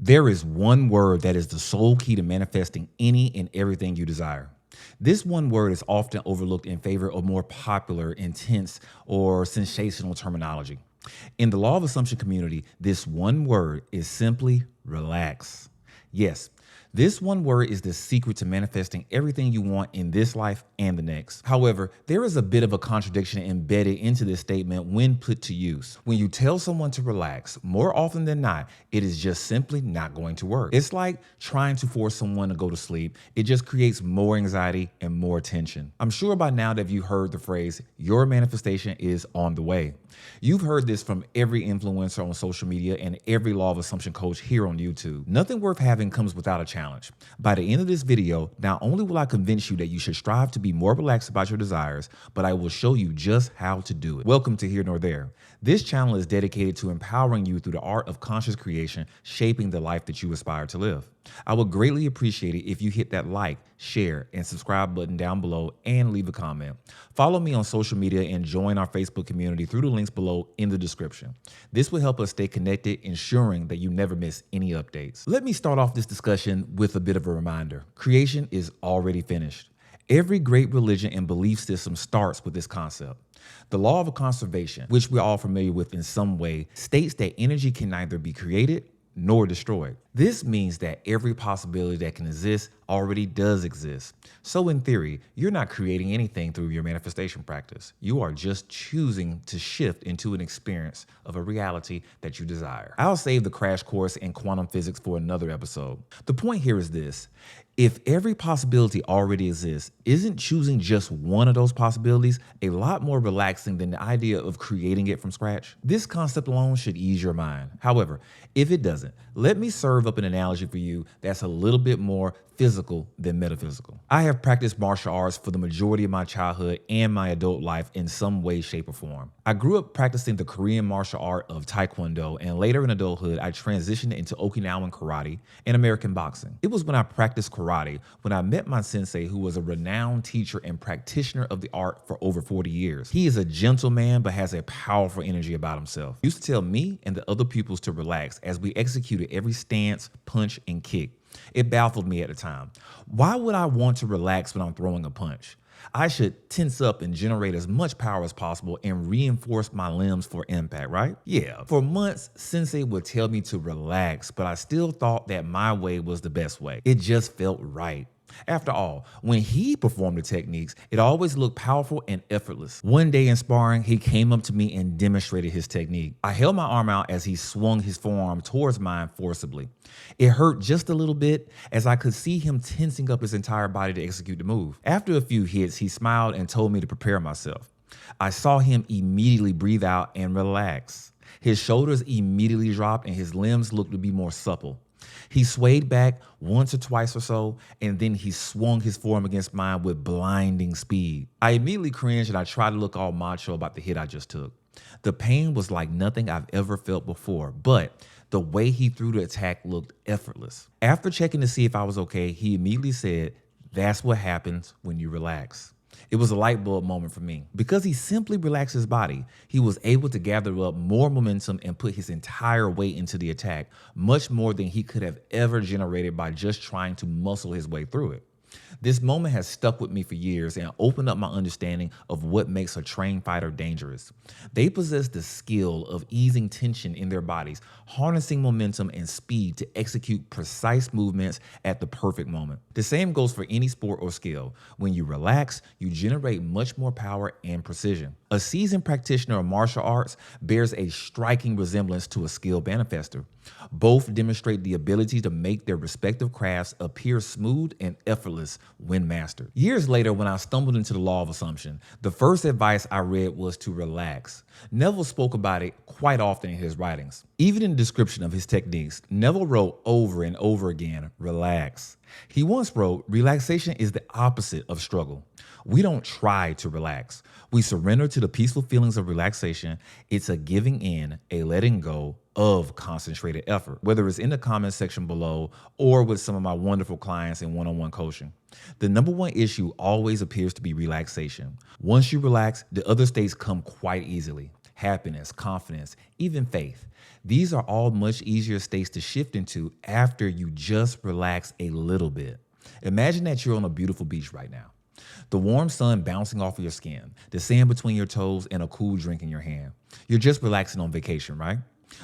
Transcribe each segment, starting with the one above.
There is one word that is the sole key to manifesting any and everything you desire. This one word is often overlooked in favor of more popular, intense, or sensational terminology. In the law of assumption community, this one word is simply relax. Yes, this one word is the secret to manifesting everything you want in this life and the next. However, there is a bit of a contradiction embedded into this statement when put to use. When you tell someone to relax, more often than not, it is just simply not going to work. It's like trying to force someone to go to sleep. It just creates more anxiety and more tension. I'm sure by now that you've heard the phrase, your manifestation is on the way. You've heard this from every influencer on social media and every law of assumption coach here on YouTube. Nothing worth having comes without a challenge. By the end of this video, not only will I convince you that you should strive to be more relaxed about your desires, but I will show you just how to do it. Welcome to Here Nor There. This channel is dedicated to empowering you through the art of conscious creation, shaping the life that you aspire to live. I would greatly appreciate it if you hit that like, share, and subscribe button down below and leave a comment. Follow me on social media and join our Facebook community through the links below in the description. This will help us stay connected, ensuring that you never miss any updates. Let me start off this discussion with a bit of a reminder. Creation is already finished. Every great religion and belief system starts with this concept. The law of conservation, which we're all familiar with in some way, states that energy can neither be created nor destroyed. This means that every possibility that can exist already does exist. So in theory, you're not creating anything through your manifestation practice. You are just choosing to shift into an experience of a reality that you desire. I'll save the crash course in quantum physics for another episode. The point here is this. If every possibility already exists, isn't choosing just one of those possibilities a lot more relaxing than the idea of creating it from scratch? This concept alone should ease your mind. However, if it doesn't, let me serve up an analogy for you that's a little bit more physical than metaphysical. I have practiced martial arts for the majority of my childhood and my adult life in some way, shape, or form. I grew up practicing the Korean martial art of Taekwondo, and later in adulthood, I transitioned into Okinawan karate and American boxing. It was when I practiced karate when I met my sensei, who was a renowned teacher and practitioner of the art for over 40 years. He is a gentle man, but has a powerful energy about himself. He used to tell me and the other pupils to relax as we executed every stance, punch, and kick. It baffled me at the time. Why would I want to relax when I'm throwing a punch? I should tense up and generate as much power as possible and reinforce my limbs for impact, right? Yeah. For months, Sensei would tell me to relax, but I still thought that my way was the best way. It just felt right. After all, when he performed the techniques, it always looked powerful and effortless. One day in sparring, he came up to me and demonstrated his technique. I held my arm out as he swung his forearm towards mine forcibly. It hurt just a little bit as I could see him tensing up his entire body to execute the move. After a few hits, he smiled and told me to prepare myself. I saw him immediately breathe out and relax. His shoulders immediately dropped and his limbs looked to be more supple. He swayed back once or twice or so, and then he swung his forearm against mine with blinding speed. I immediately cringed and I tried to look all macho about the hit I just took. The pain was like nothing I've ever felt before, but the way he threw the attack looked effortless. After checking to see if I was okay, he immediately said, "That's what happens when you relax." It was a light bulb moment for me. Because he simply relaxed his body, he was able to gather up more momentum and put his entire weight into the attack, much more than he could have ever generated by just trying to muscle his way through it. This moment has stuck with me for years and opened up my understanding of what makes a trained fighter dangerous. They possess the skill of easing tension in their bodies, harnessing momentum and speed to execute precise movements at the perfect moment. The same goes for any sport or skill. When you relax, you generate much more power and precision. A seasoned practitioner of martial arts bears a striking resemblance to a skilled manifester. Both demonstrate the ability to make their respective crafts appear smooth and effortless when mastered. Years later, when I stumbled into the law of assumption, the first advice I read was to relax. Neville spoke about it quite often in his writings. Even in the description of his techniques, Neville wrote over and over again, relax. He once wrote, relaxation is the opposite of struggle. We don't try to relax. We surrender to the peaceful feelings of relaxation. It's a giving in, a letting go of concentrated effort, whether it's in the comment section below or with some of my wonderful clients in one-on-one coaching. The number one issue always appears to be relaxation. Once you relax, the other states come quite easily. happiness, confidence, even faith. These are all much easier states to shift into after you just relax a little bit. Imagine that you're on a beautiful beach right now. The warm sun bouncing off of your skin, the sand between your toes, and a cool drink in your hand. You're just relaxing on vacation, right?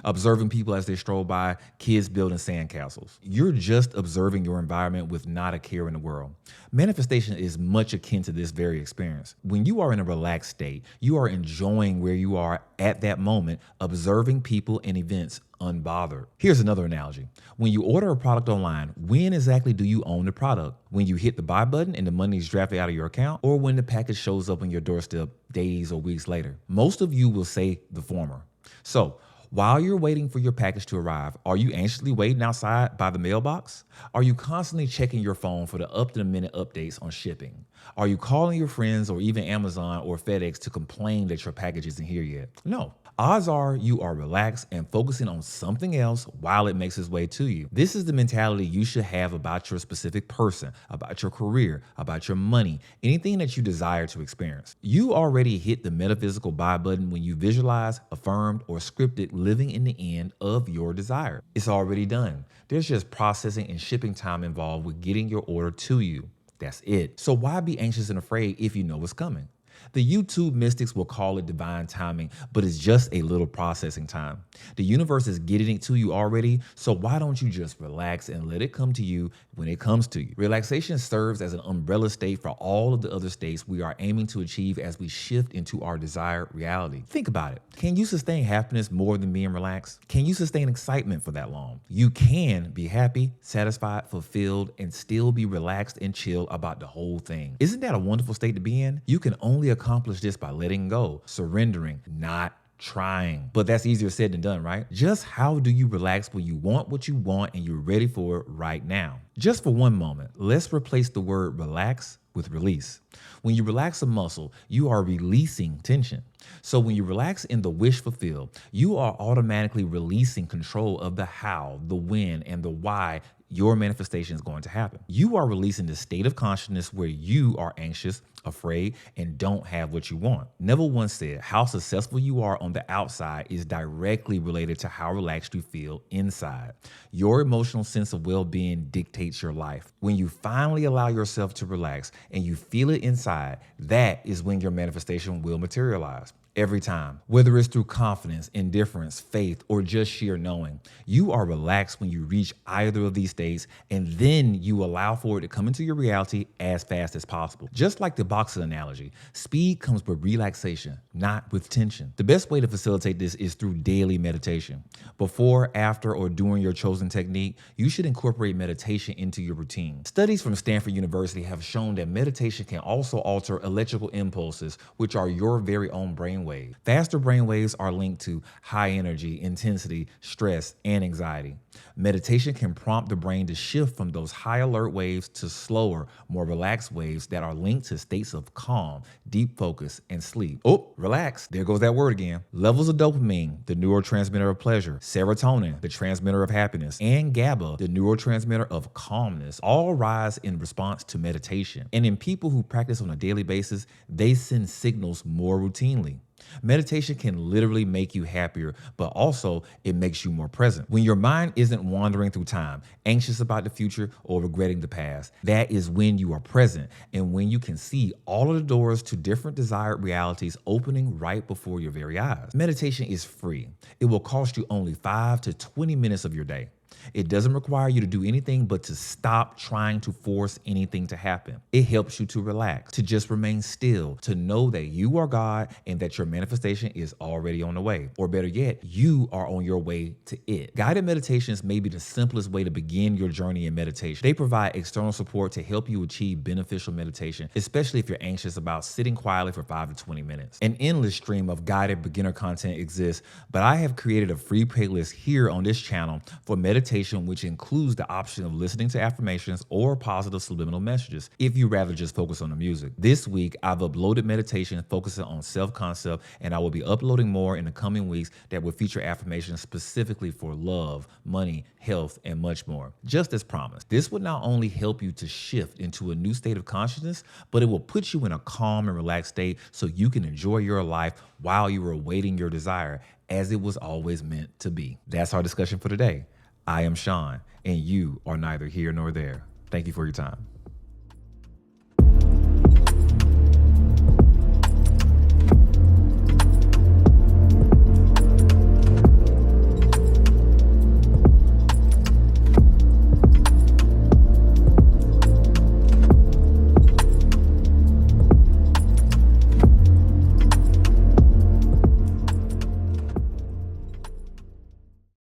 Observing people as they stroll by, kids building sandcastles. You're just observing your environment with not a care in the world. Manifestation is much akin to this very experience. When you are in a relaxed state, you are enjoying where you are at that moment, observing people and events unbothered. Here's another analogy. When you order a product online, when exactly do you own the product? When you hit the buy button and the money is drafted out of your account, or when the package shows up on your doorstep days or weeks later? Most of you will say the former. So, while you're waiting for your package to arrive, are you anxiously waiting outside by the mailbox? Are you constantly checking your phone for the up-to-the-minute updates on shipping? Are you calling your friends or even Amazon or FedEx to complain that your package isn't here yet? No. Odds are you are relaxed and focusing on something else while it makes its way to you. This is the mentality you should have about your specific person, about your career, about your money, anything that you desire to experience. You already hit the metaphysical buy button when you visualize, affirmed, or scripted living in the end of your desire. It's already done. There's just processing and shipping time involved with getting your order to you. That's it. So why be anxious and afraid if you know it's coming? The YouTube mystics will call it divine timing, but it's just a little processing time. The universe is getting it to you already, so why don't you just relax and let it come to you when it comes to you? Relaxation serves as an umbrella state for all of the other states we are aiming to achieve as we shift into our desired reality. Think about it. Can you sustain happiness more than being relaxed? Can you sustain excitement for that long? You can be happy, satisfied, fulfilled, and still be relaxed and chill about the whole thing. Isn't that a wonderful state to be in? You can only accomplish this by letting go, surrendering, not trying. But that's easier said than done, right? Just how do you relax when you want what you want and you're ready for it right now? Just for one moment, let's replace the word relax with release. When you relax a muscle, you are releasing tension. So when you relax in the wish fulfilled, you are automatically releasing control of the how, the when, and the why your manifestation is going to happen. You are releasing the state of consciousness where you are anxious, afraid, and don't have what you want. Neville once said, how successful you are on the outside is directly related to how relaxed you feel inside. Your emotional sense of well-being dictates your life. When you finally allow yourself to relax and you feel it inside, that is when your manifestation will materialize. Every time, whether it's through confidence, indifference, faith, or just sheer knowing, you are relaxed when you reach either of these states, and then you allow for it to come into your reality as fast as possible. Just like the boxing analogy, speed comes with relaxation, not with tension. The best way to facilitate this is through daily meditation. Before, after, or during your chosen technique, you should incorporate meditation into your routine. Studies from Stanford University have shown that meditation can also alter electrical impulses, which are your very own brainwave. Faster brainwaves are linked to high energy, intensity, stress, and anxiety. Meditation can prompt the brain to shift from those high alert waves to slower, more relaxed waves that are linked to states of calm, deep focus, and sleep. Oh, relax. There goes that word again. Levels of dopamine, the neurotransmitter of pleasure, serotonin, the transmitter of happiness, and GABA, the neurotransmitter of calmness, all rise in response to meditation. And in people who practice on a daily basis, they send signals more routinely. Meditation can literally make you happier, but also it makes you more present. When your mind isn't wandering through time, anxious about the future or regretting the past, that is when you are present and when you can see all of the doors to different desired realities opening right before your very eyes. Meditation is free. It will cost you only 5 to 20 minutes of your day. It doesn't require you to do anything but to stop trying to force anything to happen. It helps you to relax, to just remain still, to know that you are God and that your manifestation is already on the way. Or better yet, you are on your way to it. Guided meditations may be the simplest way to begin your journey in meditation. They provide external support to help you achieve beneficial meditation, especially if you're anxious about sitting quietly for 5 to 20 minutes. An endless stream of guided beginner content exists, but I have created a free playlist here on this channel for meditation meditation, which includes the option of listening to affirmations or positive subliminal messages if you rather just focus on the music. This week, I've uploaded meditation focusing on self-concept, and I will be uploading more in the coming weeks that will feature affirmations specifically for love, money, health, and much more. Just as promised, this will not only help you to shift into a new state of consciousness, but it will put you in a calm and relaxed state so you can enjoy your life while you are awaiting your desire as it was always meant to be. That's our discussion for today. I am Shaun, and you are neither here nor there. Thank you for your time.